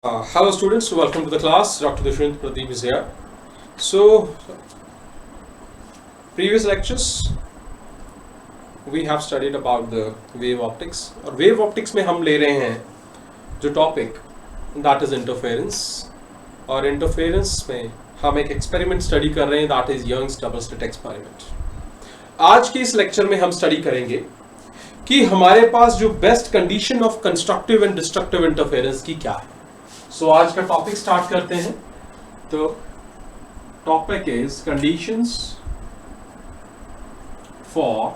Hello students, welcome to the class. Dr. Dushwant Pradeep is here. So, previous lectures we have studied about the wave optics और wave optics में हम ले रहे हैं जो topic that is interference और interference में हम एक experiment study कर रहे हैं that is Young's double slit experiment. आज के इस lecture में हम study करेंगे कि हमारे पास जो best condition of constructive and destructive interference की क्या है. So आज का टॉपिक स्टार्ट करते हैं. तो topic is conditions for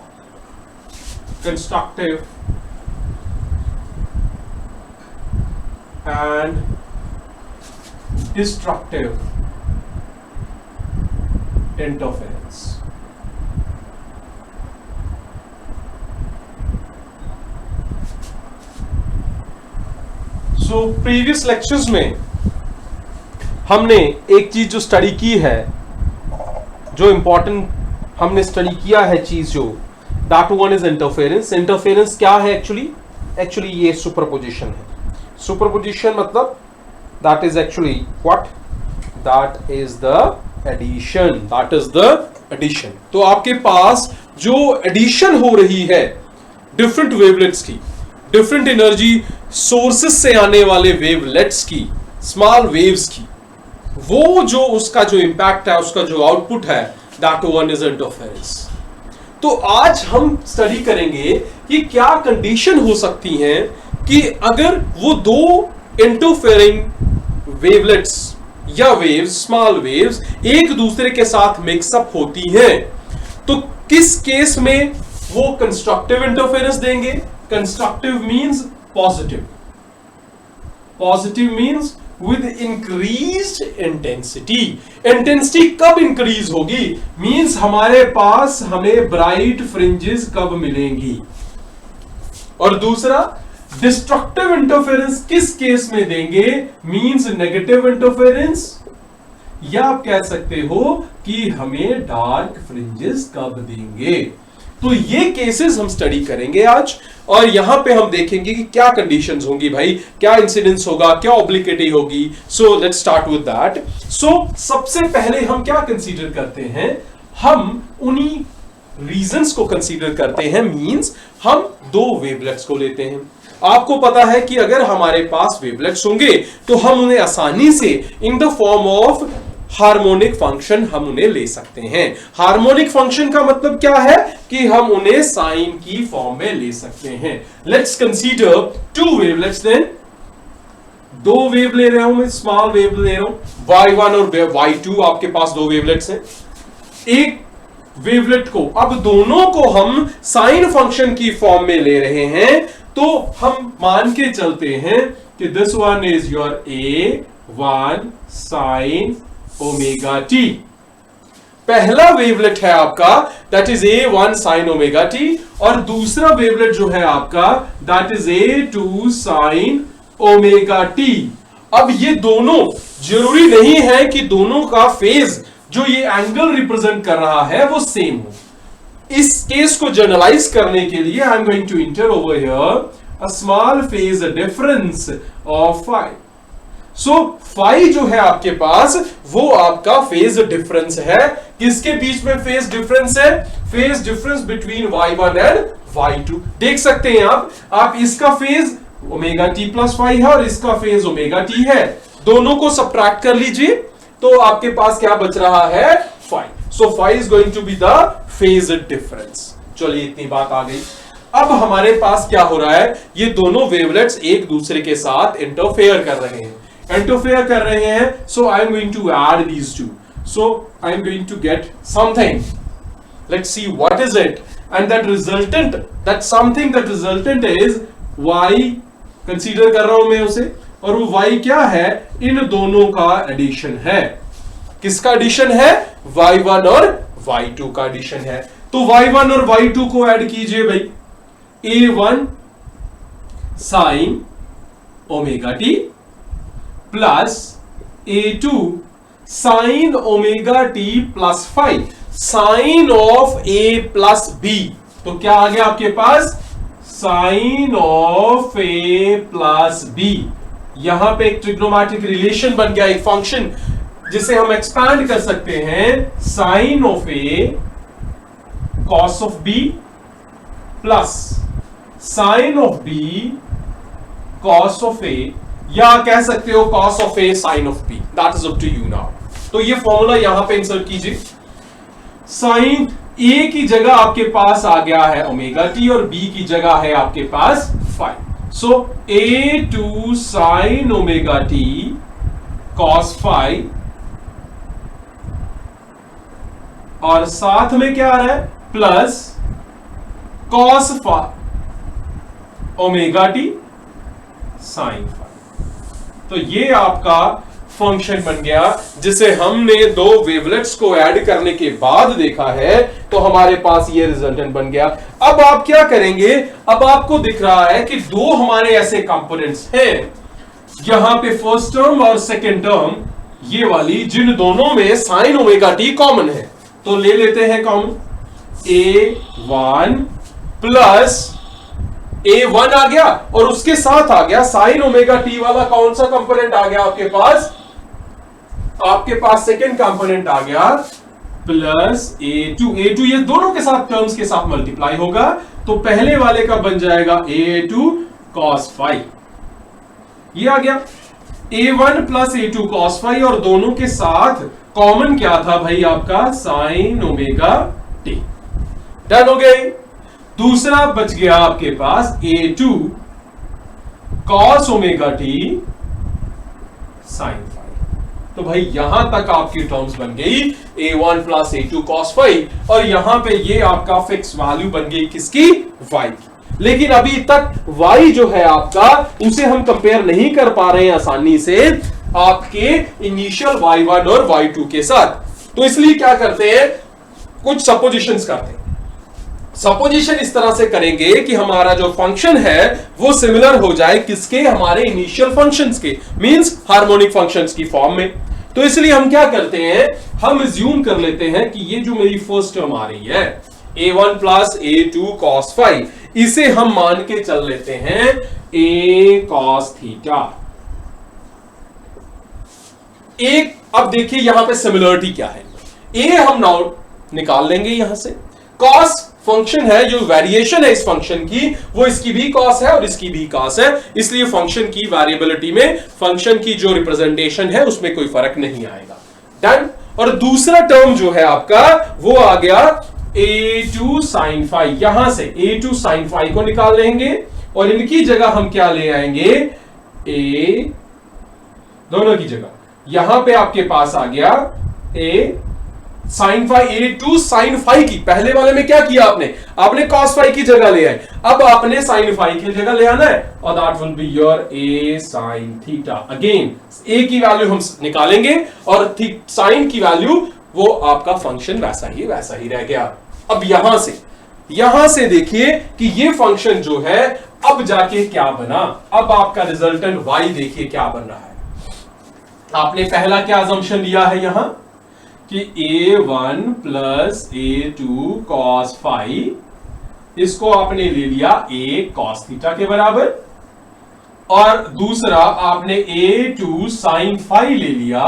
constructive and destructive interference. So previous lectures में हमने एक चीज जो स्टडी की है, जो इंपॉर्टेंट हमने स्टडी किया है चीज जो that one is interference. Interference क्या है एक्चुअली ये सुपरपोजिशन है. सुपरपोजिशन मतलब that is actually what, that is the addition. That is the addition. तो आपके पास जो एडिशन हो रही है डिफरेंट वेवलेट्स की, डिफरेंट एनर्जी सोर्सेस से आने वाले वेवलेट्स की, स्मॉल वेव्स की, वो जो उसका जो इंपैक्ट है, उसका जो आउटपुट है, दैट वन इज इंटरफेरेंस. तो आज हम स्टडी करेंगे कि क्या कंडीशन हो सकती हैं कि अगर वो दो इंटरफेयरिंग वेवलेट्स या वेव्स, स्मॉल वेव्स एक दूसरे के साथ मिक्सअप होती हैं, तो किस केस में वो कंस्ट्रक्टिव इंटरफेरेंस देंगे. Constructive means positive. Positive means with increased intensity. Intensity कब इंक्रीज होगी, मींस हमारे पास हमें ब्राइट फ्रिंजेस कब मिलेंगी. और दूसरा डिस्ट्रक्टिव इंटरफेरेंस किस केस में देंगे, मींस नेगेटिव इंटरफेरेंस, या आप कह सकते हो कि हमें डार्क फ्रिंजेस कब देंगे. तो ये केसेस हम स्टडी करेंगे आज, और यहां पे हम देखेंगे कि क्या कंडीशंस होंगी भाई, क्या इंसिडेंस होगा, क्या ऑब्लिक्विटी होगी. So let's start with that. So सबसे पहले हम क्या कंसीडर करते हैं, हम उन्हीं रीजंस को कंसीडर करते हैं. मींस हम दो वेवलेट्स को लेते हैं. आपको पता है कि अगर हमारे पास वेवलेट्स होंगे तो हम उन्हें आसानी से in the form of harmonic function हम उन्हें ले सकते हैं. हार्मोनिक फंक्शन का मतलब क्या है कि हम उन्हें साइन की फॉर्म में ले सकते हैं. Let's consider two wavelets. Then दो वेव ले रहा हूं मैं, स्मॉल वेव ले रहा हूं y1 और y2. आपके पास दो वेवलेट्स हैं. एक वेवलेट को, अब दोनों को हम साइन फंक्शन की फॉर्म में ले रहे हैं, तो हम मान के चलते हैं कि this one is your a1 sine omega T. पहला वेवलेट है आपका that is a1 sine omega T, और दूसरा वेवलेट जो है आपका that is a2 sine omega T. अब ये दोनों जरूरी नहीं है कि दोनों का फेज जो ये एंगल रिप्रेजेंट कर रहा है वो सेम हो. इस केस को जनरलाइज करने के लिए I am going to enter over here a small phase difference of phi. So phi जो है आपके पास वो आपका फेज डिफरेंस है. किसके बीच में फेज डिफरेंस है, phase difference between y1 and y2. देख सकते हैं आप इसका phase omega T plus phi है और इसका फेज ओमेगा टी है. दोनों को सबट्रैक्ट कर लीजिए तो आपके पास क्या बच रहा है, phi. So phi is going to be the phase difference. चलिए इतनी बात आ गई. अब हमारे पास क्या हो रहा है, ये दोनों वेवलेट्स एक दूसरे के साथ इंटरफेयर कर रहे हैं. So I am going to add these two. So I am going to get something. Let's see what is it. And that resultant is y. Consider कर रहा हूं मैं उसे, और वो y क्या है, इन दोनों का एडिशन है. किसका एडिशन है, y1 और y2 का एडिशन है. तो y1 और y2 को ऐड कीजिए भाई. a1 sine omega T plus a2 sine omega T plus five. Sine of a plus b, तो क्या आ गया आपके पास, sine of A plus B. यहां पे एक ट्रिग्नोमेट्रिक रिलेशन बन गया, एक फंक्शन जिसे हम एक्सपैंड कर सकते हैं, sine of A cos of B plus sine of B cos of A, या कह सकते हो cos of A sine of B, that is up to you now. तो ये फॉर्मूला यहां पे इंसर्ट कीजिए। साइन ए की जगह आपके पास आ गया है ओमेगा टी और बी की जगह है आपके पास phi. So A two sine omega T cos phi, और साथ में क्या आ रहा है plus cos omega T sine phi. तो ये आपका फंक्शन बन गया जिसे हमने दो वेवलेट्स को ऐड करने के बाद देखा है, तो हमारे पास ये रिजल्टेंट बन गया। अब आप क्या करेंगे, अब आपको दिख रहा है कि दो हमारे ऐसे कंपोनेंट्स हैं यहां पे, फर्स्ट टर्म और सेकेंड टर्म, ये वाली, जिन दोनों में साइन ओमेगा टी कॉमन है। तो ले लेते हैं कॉमन, a1 प्लस a1 आ गया और उसके साथ आ गया साइन ओमेगा टी वाला कौन सा कंपोनेंट आ गया आपके पास, आपके पास सेकेंड कंपोनेंट आ गया प्लस a2। ये दोनों के साथ टर्म्स के साथ मल्टीप्लाई होगा, तो पहले वाले का बन जाएगा a2 cos फाई, ये आ गया a1 plus a2 cos phi, और दोनों के साथ कॉमन क्या था भाई आपका साइन ओमेगा टी। डन हो गई। दूसरा बच गया आपके पास a2 cos omega T sine phi. तो भाई यहां तक आपकी टर्म्स बन गई a1 plus a2 cos phi, और यहां पे ये आपका फिक्स वैल्यू बन गई किसकी, y की। लेकिन अभी तक y जो है आपका, उसे हम कंपेयर नहीं कर पा रहे हैं आसानी से आपके इनिशियल y1 और y2 के साथ। तो इसलिए क्या करते हैं, कुछ सपोजिशंस करते हैं। सपोजिशन इस तरह से करेंगे कि हमारा जो फंक्शन है वो सिमिलर हो जाए किसके, हमारे इनिशियल फंक्शंस के, मींस हार्मोनिक फंक्शंस की फॉर्म में। तो इसलिए हम क्या करते हैं, हम अज्यूम कर लेते हैं कि ये जो मेरी फर्स्ट टर्म आ रही है a1 plus a2 cos phi, इसे हम मान के चल लेते हैं a cos थीटा। एक, अब देखिए यहां पे सिमिलरिटी क्या है, a हम नाउ निकाल लेंगे यहां से, cos फंक्शन है, जो वेरिएशन है इस फंक्शन की वो इसकी भी cos है और इसकी भी cos है, इसलिए फंक्शन की वेरिएबिलिटी में फंक्शन की जो रिप्रेजेंटेशन है उसमें कोई फर्क नहीं आएगा। डन। और दूसरा टर्म जो है आपका वो आ गया a2 sin फाई, यहां से a2 sin फाई को निकाल लेंगे और इनकी जगह हम क्या ले आएंगे, a, दोनों की जगह यहां पे आपके पास आ गया a sine phi, a2 sine phi की, पहले वाले में क्या किया आपने cos फाई की जगह ले आए, अब आपने साइन फाई की जगह ले आना है, और that will be your a sine theta. Again a की वैल्यू हम निकालेंगे और साइन की वैल्यू वो आपका फंक्शन वैसा ही रह गया। अब यहां से देखिए कि ये फंक्शन जो है अब जाके क्या बना, अब आपका रिजल्टेंट y देखिए क्या बन रहा है। आपने पहला क्या असम्पशन लिया है यहां कि a1 plus a2 cos phi, इसको आपने ले लिया a cos थीटा के बराबर, और दूसरा आपने a2 sin फाई ले लिया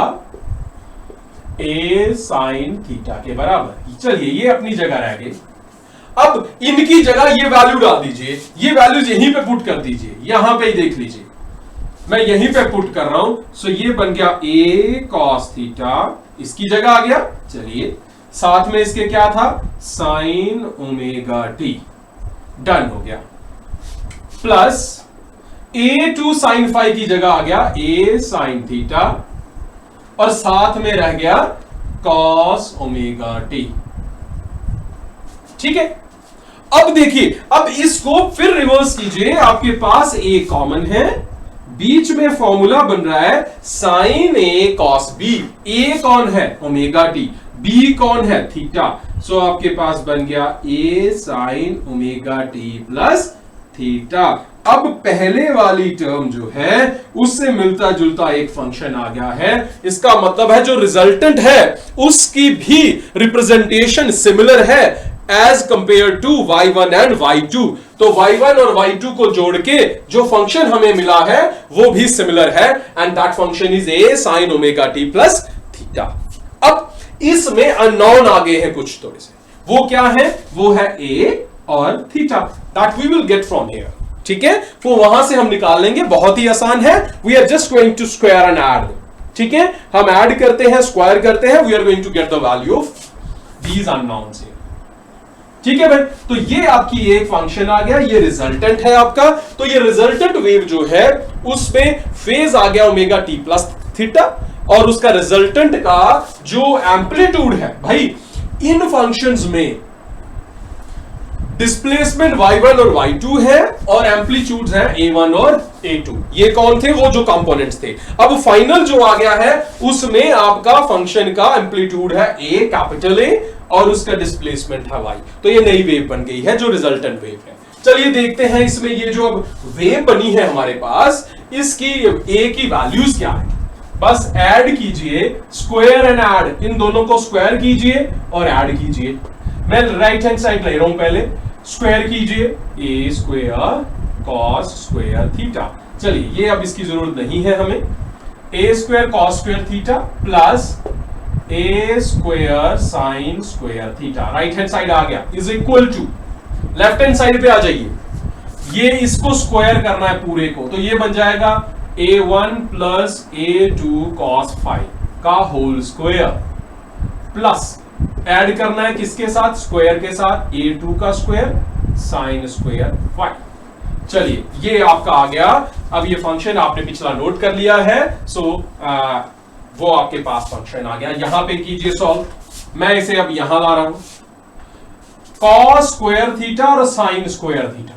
a sin थीटा के बराबर। चलिए ये अपनी जगह रह गए। अब इनकी जगह ये वैल्यू डाल दीजिए, ये वैल्यूज यहीं पे पुट कर दीजिए, यहां पे ही देख लीजिए, मैं यहीं पे पुट कर रहा हूं। सो ये बन गया a cos थीटा, इसकी जगह आ गया। चलिए साथ में इसके क्या था, साइन ओमेगा टी, डन हो गया, प्लस a2 sin फाई की जगह आ गया a sin थीटा, और साथ में रह गया cos ओमेगा टी। ठीक है, अब देखिए, अब इसको फिर रिवर्स कीजिए, आपके पास a कॉमन है, बीच में फॉर्मूला बन रहा है साइन ए कॉस बी, ए कौन है ओमेगा टी, बी कौन है थीटा। सो आपके पास बन गया A sine omega T plus theta. अब पहले वाली टर्म जो है उससे मिलता जुलता एक फंक्शन आ गया है, इसका मतलब है जो रिजल्टेंट है उसकी भी रिप्रेजेंटेशन सिमिलर है as compared to y1 and y2। तो y1 और y2 को जोड़ के जो फंक्शन हमें मिला है वो भी सिमिलर है, and that function is a sin omega t plus theta. अब इसमें अननोन आ गए हैं कुछ थोड़े से, वो क्या है? वो है a और theta, that we will get from here. ठीक है, तो वहां से हम निकाल लेंगे, बहुत ही आसान है। We are just going to square and add. ठीक है, हम ऐड करते हैं, स्क्वायर करते हैं, we are going to get the value of these unknowns here. ठीक है भाई, तो ये आपकी एक फंक्शन आ गया, ये रिजल्टेंट है आपका। तो ये रिजल्टेंट वेव जो है उसमें फेज आ गया ओमेगा टी प्लस थीटा, और उसका रिजल्टेंट का जो एम्पलीट्यूड है भाई, इन फंक्शंस में डिस्प्लेसमेंट y1 और y2 है और एम्पलीट्यूड्स हैं a1 और a2। ये कौन थे? वो जो कंपोनेंट्स थे। अब फाइनल जो आ गया है उसमें आपका फंक्शन का एम्पलीट्यूड है a, कैपिटल A, और उसका डिस्प्लेसमेंट है y। तो ये नई वेव बन गई है जो रिजल्टेंट वेव है। चलिए देखते हैं इसमें ये जो अब वेव बनी है हमारे पास, इसकी a की वैल्यूज क्या है। बस ऐड कीजिए, स्क्वायर एंड ऐड, इन दोनों को स्क्वायर कीजिए और ऐड कीजिए। मैं राइट हैंड साइड ले रहा हूं, पहले स्क्वायर कीजिए, a square cos square theta. चलिए ये अब इसकी जरूरत नहीं है हमें। a square cos square theta plus a square sine square theta, right hand side आ गया, is equal to left hand side पे आ जाइए। ये इसको स्क्वायर करना है पूरे को, तो ये बन जाएगा a1 plus a2 cos five का होल स्क्वायर, प्लस ऐड करना है किसके साथ? स्क्वायर के साथ, a2 का स्क्वायर साइन स्क्वायर फाइव। चलिए ये आपका आ गया। अब ये फंक्शन आपने पिछला नोट कर लिया है, सो वो आपके पास फंक्शन आ गया। यहां पे कीजिए सॉल्व। मैं इसे अब यहां ला रहा हूं, कॉस स्क्वायर थीटा और sine square theta.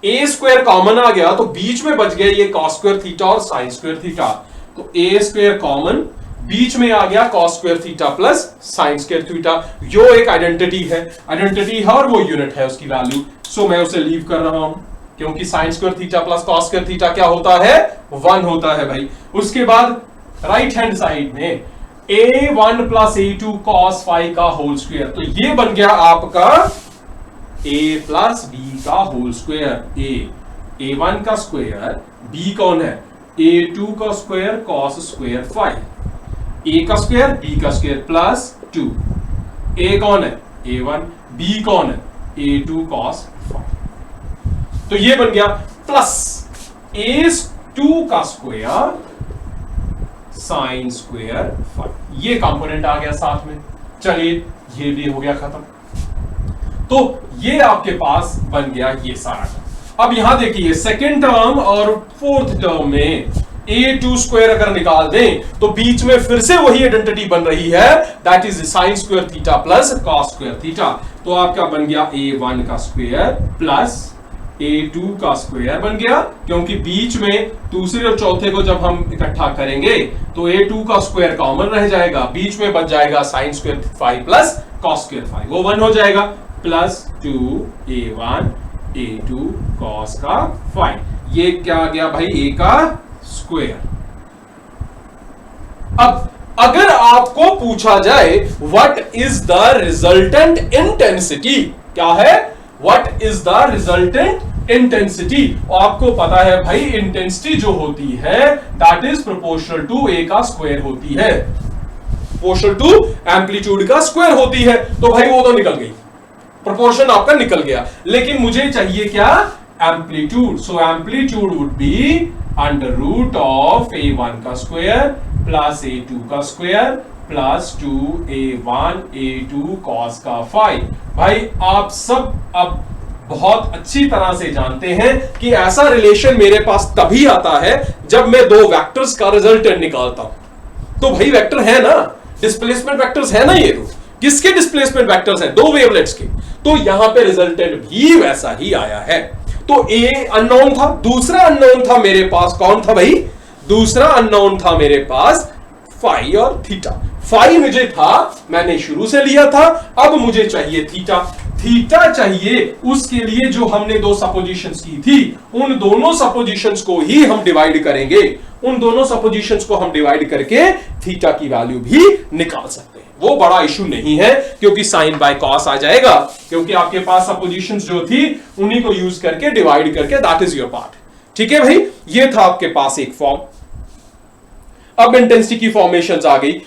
a square common आ गया तो बीच में बच गया ये कॉस स्क्वायर थीटा और साइन स्क्वायर थीटा। तो a स्क्वायर कॉमन, बीच में आ गया cos square theta plus sine square theta. यो एक आइडेंटिटी है और वो यूनिट है उसकी वैल्यू, सो मैं उसे लीव कर रहा हूं, क्योंकि sign square theta plus cos square theta क्या होता है? 1 होता है भाई। उसके बाद राइट हैंड साइड में a1 plus a2 cos five का होल स्क्वायर, तो ये बन गया आपका a प्लस b का होल स्क्वायर। a1 का स्क्वायर, b कौन है? a2 का square cos square five, a का स्क्वायर b का स्क्वायर प्लस 2। a कौन है? a1, b कौन है? a2 cos 5। तो ये बन गया प्लस a2 का स्क्वायर साइन स्क्वायर 5। ये कंपोनेंट आ गया साथ में। चलिए ये भी हो गया खत्म। तो ये आपके पास बन गया ये सारा। अब यहां देखिए सेकेंड टर्म और फोर्थ टर्म में a2 स्क्वायर अगर निकाल दें तो बीच में फिर से वही आइडेंटिटी बन रही है, that is sine square theta plus cos square theta. तो आपका बन गया a1 का स्क्वायर प्लस a2 का स्क्वायर बन गया, क्योंकि बीच में दूसरे और चौथे को जब हम इकट्ठा करेंगे तो a2 का स्क्वायर कॉमन रह जाएगा, बीच में बच जाएगा sine square 5 plus cos square 5, वो 1 हो जाएगा, प्लस 2a1 a2 कॉस का 5। ये क्या आ गया भाई? a का स्क्वायर। अब अगर आपको पूछा जाए what is the resultant intensity, क्या है? What is the resultant intensity? आपको पता है भाई इंटेंसिटी जो होती है that is proportional to a का स्क्वायर होती है, प्रोपोर्शनल टू एम्पलीट्यूड का स्क्वायर होती है। तो भाई वो तो निकल गई, प्रोपोर्शन आपका निकल गया, लेकिन मुझे चाहिए क्या? Amplitude. So amplitude would be under root of a1 का स्क्वायर प्लस a2 का square plus 2a1 a2 cos का 5। भाई आप सब अब बहुत अच्छी तरह से जानते हैं कि ऐसा रिलेशन मेरे पास तभी आता है जब मैं दो वेक्टर्स का रिजल्टेंट निकालता हूं। तो भाई वेक्टर है ना, डिस्प्लेसमेंट वेक्टर्स है ना, ये तो किसके डिस्प्लेसमेंट वेक्टर्स हैं? दो वेवलेट्स के। तो यहां पे रिजल्टेंट भी वैसा ही आया है। तो a अननोन था, दूसरा अननोन था मेरे पास, कौन था भाई? दूसरा अननोन था मेरे पास फाई और थीटा। फाई मुझे था, मैंने शुरू से लिया था, अब मुझे चाहिए थीटा। थीटा चाहिए, उसके लिए जो हमने दो सपोजिशंस की थी, उन दोनों सपोजिशंस को ही हम डिवाइड करेंगे, उन दोनों सपोजिशंस को हम डिवाइड करके थीटा की वैल्यू भी निकाल सकते हैं। वो बड़ा इशू नहीं है, क्योंकि साइन बाय कॉस आ जाएगा, क्योंकि आपके पास सपोजिशंस जो थी उन्हीं को यूज करके डिवाइड करके, दैट इज योर पार्ट। ठीक है भाई, ये था आपके पास एक फॉर्म। अब इंटेंसिटी की फॉर्मेशंस आ गई।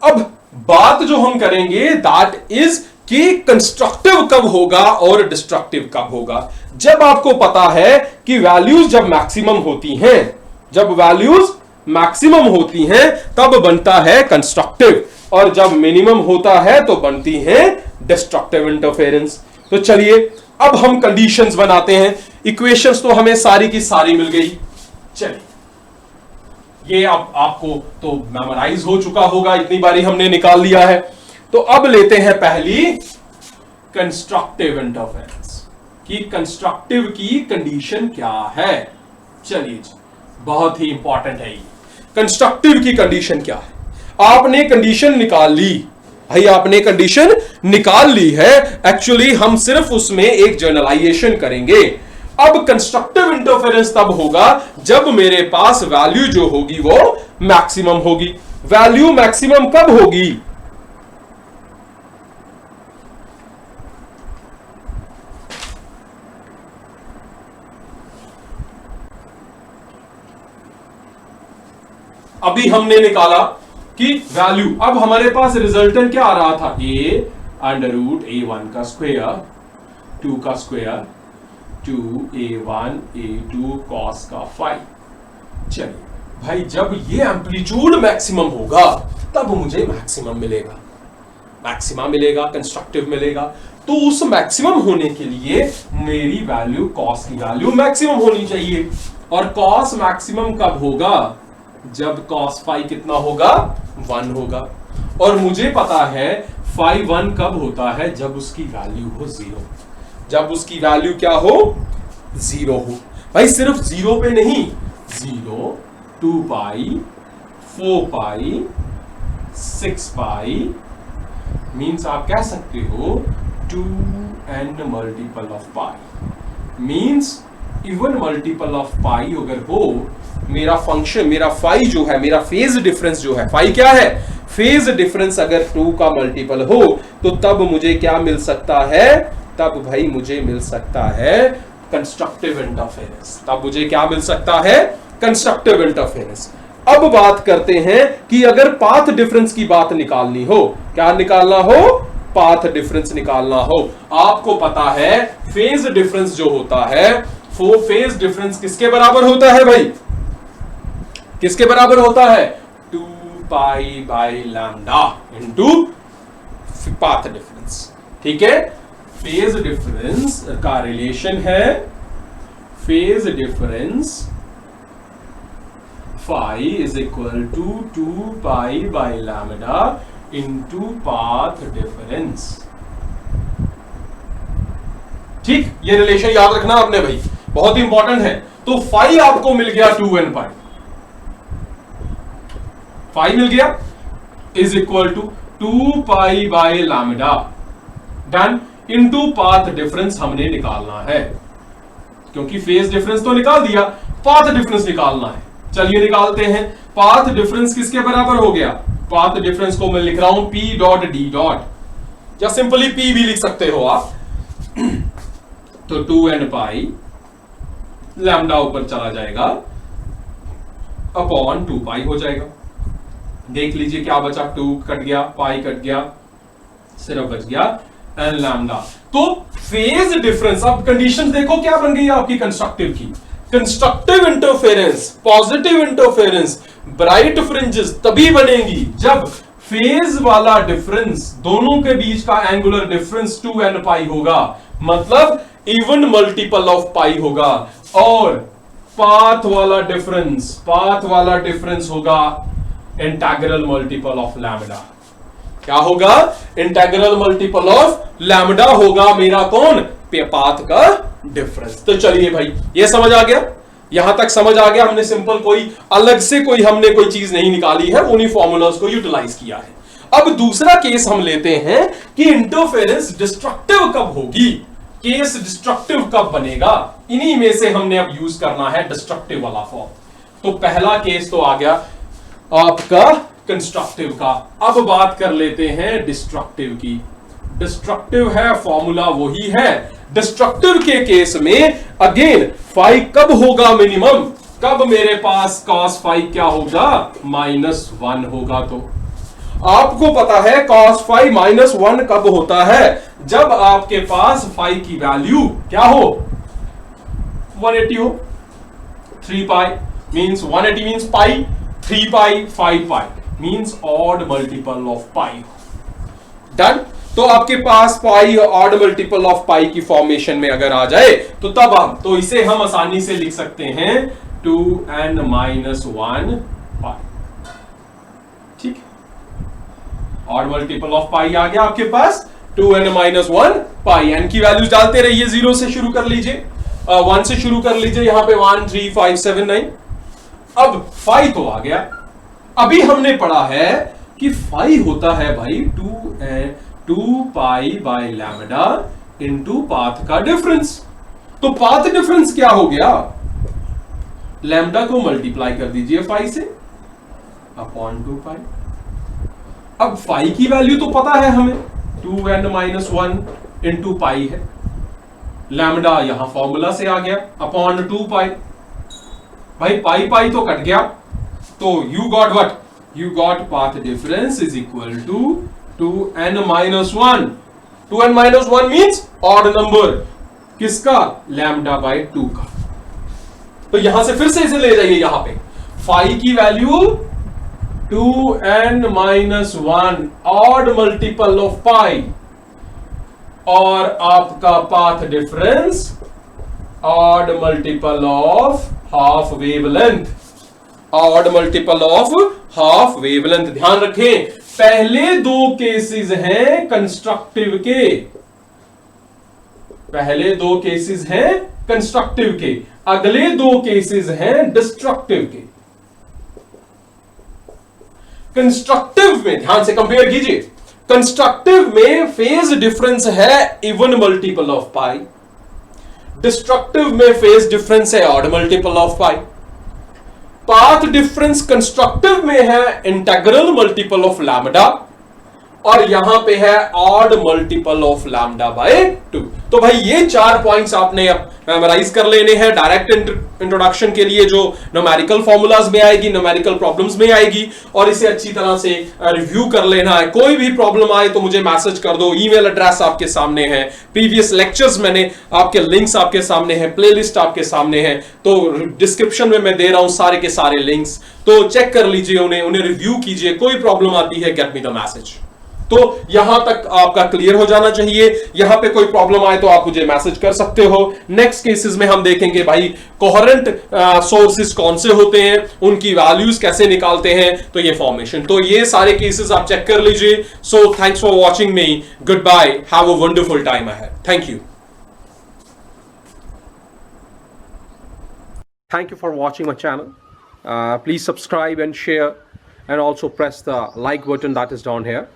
अब बात जो हम करेंगे दैट इज कि कंस्ट्रक्टिव कब होगा और डिस्ट्रक्टिव कब होगा। जब आपको पता है कि वैल्यूज जब मैक्सिमम होती हैं, जब वैल्यूज मैक्सिमम होती हैं तब बनता है कंस्ट्रक्टिव, और जब मिनिमम होता है तो बनती है डिस्ट्रक्टिव इंटरफेरेंस। तो चलिए अब हम कंडीशंस बनाते हैं। इक्वेशंस तो हमें सारी की सारी मिल गई। चलिए, ये आपको तो मेमोराइज हो चुका होगा, इतनी बारी हमने निकाल लिया है। तो अब लेते हैं पहली कंस्ट्रक्टिव इंटरफेरेंस कि कंस्ट्रक्टिव की कंडीशन क्या है। चलिए जी, बहुत ही इंपॉर्टेंट है ये। कंस्ट्रक्टिव की कंडीशन क्या है? आपने कंडीशन निकाल ली भाई, आपने कंडीशन निकाल ली है। एक्चुअली हम सिर्फ उसमें एक जनरलाइजेशन करेंगे। अब कंस्ट्रक्टिव इंटरफेरेंस तब होगा जब मेरे पास वैल्यू जो होगी वो मैक्सिमम होगी। वैल्यू मैक्सिमम कब होगी? अभी हमने निकाला कि वैल्यू, अब हमारे पास रिजल्टेंट क्या आ रहा था? a अंडर रूट a1 का स्क्वायर 2 का स्क्वायर 2a1 a2 cos का 5। चलिए भाई, जब ये एम्पलीट्यूड मैक्सिमम होगा तब मुझे मैक्सिमम मिलेगा, मैक्सिमम मिलेगा, कंस्ट्रक्टिव मिलेगा। तो उस मैक्सिमम होने के लिए मेरी वैल्यू cos की वैल्यू मैक्सिमम होनी चाहिए। और cos मैक्सिमम कब होगा? जब cos फाई कितना होगा? 1 होगा। और मुझे पता है फाई 1 कब होता है? जब उसकी वैल्यू हो 0। जब उसकी वैल्यू क्या हो? 0 हो। भाई सिर्फ 0 पे नहीं, 0, 2 पाई, 4 पाई, 6 पाई, मीन्स आप कह सकते हो 2n multiple of pi, means even multiple of pi अगर हो, मेरा फंक्शन, मेरा फाई जो है, मेरा फेज डिफरेंस जो है, फाई क्या है? फेज डिफरेंस अगर 2 का मल्टीपल हो तो तब मुझे क्या मिल सकता है? तब भाई मुझे मिल सकता है कंस्ट्रक्टिव इंटरफेरेंस। तब मुझे क्या मिल सकता है? Constructive interference. अब बात करते हैं कि अगर पाथ डिफरेंस की बात निकालनी हो, क्या निकालना हो? पाथ डिफरेंस निकालना हो। आपको पता है फेज डिफरेंस जो होता है, वो फेज डिफरेंस किसके बराबर होता है भाई? किसके बराबर होता है? 2 pi by lambda into path difference. ठीक है, फेज डिफरेंस का रिलेशन है phase difference phi is equal to 2 pi by lambda into path difference. ठीक, ये रिलेशन याद रखना आपने भाई, बहुत ही इंपॉर्टेंट है। तो फाई आपको मिल गया 2n पाई, फाई मिल गया is equal to 2 pi by lambda done into path difference हमने निकालना है, क्योंकि फेज डिफरेंस तो निकाल दिया, पाथ डिफरेंस निकालना है। चलिए निकालते हैं। पाथ डिफरेंस किसके बराबर हो गया? पाथ डिफरेंस को मैं लिख रहा हूं p डॉट d डॉट, या सिंपली p भी लिख सकते हो आप। तो 2n पाई लैम्डा ऊपर चला जाएगा अपॉन 2 पाई हो जाएगा। देख लीजिए क्या बचा, 2 कट गया, पाई कट गया, सिर्फ बच गया एन लैम्डा। तो फेज डिफरेंस, अब कंडीशन देखो क्या बन गई आपकी कंस्ट्रक्टिव की। Constructive interference, positive interference, bright fringes तभी बनेंगी जब फेज वाला डिफरेंस, दोनों के बीच का एंगुलर डिफरेंस 2n पाई होगा, मतलब इवन मल्टीपल ऑफ पाई होगा। और पाथ वाला डिफरेंस होगा इंटीग्रल मल्टीपल ऑफ लैम्डा। क्या होगा? इंटीग्रल मल्टीपल ऑफ लैम्डा होगा मेरा कौन? पाथ का डिफरेंस। तो चलिए भाई, ये समझ आ गया, यहां तक समझ आ गया। हमने सिंपल कोई अलग से हमने कोई चीज नहीं निकाली है, उन्हीं फॉर्मूलाज को यूटिलाइज किया है। अब दूसरा केस हम लेते हैं कि इंटरफेरेंस डिस्ट्रक्टिव कब होगी, केस डिस्ट्रक्टिव कब बनेगा, इन्हीं में से हमने अब यूज करना है डिस्ट्रक्टिव वाला फॉर्म। तो पहला केस तो आ गया आपका कंस्ट्रक्टिव का। अब बात कर लेते हैं डिस्ट्रक्टिव की। डिस्ट्रक्टिव है, फॉर्मूला वही है। डिस्ट्रक्टिव के केस में अगेन फाई कब होगा मिनिमम, कब मेरे पास cos फाई क्या होगा, -1 होगा। तो आपको पता है cos फाई -1 कब होता है, जब आपके पास फाई की वैल्यू क्या हो, 180 हो। 3 pi means 180 means pi, 3 pi 5 pi means odd multiple of pi. Done. तो आपके पास pi odd multiple of pi की फॉर्मेशन में अगर आ जाए तो तब तो इसे हम आसानी से लिख सकते हैं 2n - 1 पाई। ठीक है, ऑड मल्टीपल ऑफ पाई आ गया आपके पास 2n - 1 पाई। n की वैल्यूज डालते रहिए, 0 से शुरू कर लीजिए, 1 से शुरू कर लीजिए, यहां पे 1 3 5 7 9। अब फाई तो आ गया। अभी हमने पढ़ा है कि फाई होता है भाई 2 pi by lambda into path का डिफरेंस। तो पाथ डिफरेंस क्या हो गया, लैम्डा को मल्टीप्लाई कर दीजिए फाई से अपॉन 2 पाई। अब फाई की वैल्यू तो पता है हमें 2n - 1 इनटू पाई है, लैम्डा यहां फॉर्मूला से आ गया अपॉन 2 पाई। भाई पाई पाई तो कट गया, तो you got what, you got path difference is equal to 2n - 1। 2n - 1 means odd number किसका, लैम्डा बाय 2 का। तो यहां से फिर से इसे ले जाइए, यहां पे फाई की value 2n - 1 odd multiple of pi, और आपका path difference odd multiple of half wavelength, odd multiple of half wavelength. ध्यान रखें, पहले दो केसेस हैं कंस्ट्रक्टिव के, पहले दो केसेस हैं कंस्ट्रक्टिव के, अगले दो केसेस हैं डिस्ट्रक्टिव के। कंस्ट्रक्टिव में ध्यान से कंपेयर कीजिए, कंस्ट्रक्टिव में फेज डिफरेंस है even multiple of pi, destructive में फेज डिफरेंस है odd multiple of pi. Path difference constructive में है इंटीग्रल मल्टीपल ऑफ लैम्डा, और यहां पे है odd multiple of lambda by 2। तो भाई ये 4 पॉइंट्स आपने अब मेमोराइज कर लेने हैं डायरेक्ट इंट्रोडक्शन के लिए, जो न्यूमेरिकल फॉर्मूलाज में आएगी, न्यूमेरिकल प्रॉब्लम्स में आएगी, और इसे अच्छी तरह से रिव्यू कर लेना है। कोई भी प्रॉब्लम आए तो मुझे मैसेज कर दो, ईमेल एड्रेस आपके सामने है, प्रीवियस लेक्चर्स मैंने आपके लिंक्स आपके सामने है, प्लेलिस्ट आपके सामने है, तो डिस्क्रिप्शन में मैं दे रहा हूं सारे के सारे लिंक्स, तो चेक कर लीजिए, उन्हें रिव्यू कीजिए। कोई प्रॉब्लम आती है, गेट मी द मैसेज। तो यहां तक आपका क्लियर हो जाना चाहिए। यहां पे कोई प्रॉब्लम आए तो आप मुझे मैसेज कर सकते हो। नेक्स्ट केसेस में हम देखेंगे भाई कोहेरेंट सोर्सेस कौन से होते हैं, उनकी वैल्यूज कैसे निकालते हैं, तो ये फॉर्मेशन, तो ये सारे केसेस आप चेक कर लीजिए। So thanks for watching me, good bye, have a wonderful time ahead, thank you. Thank you for watching my channel. Please subscribe and share, and also press the like button that is down here.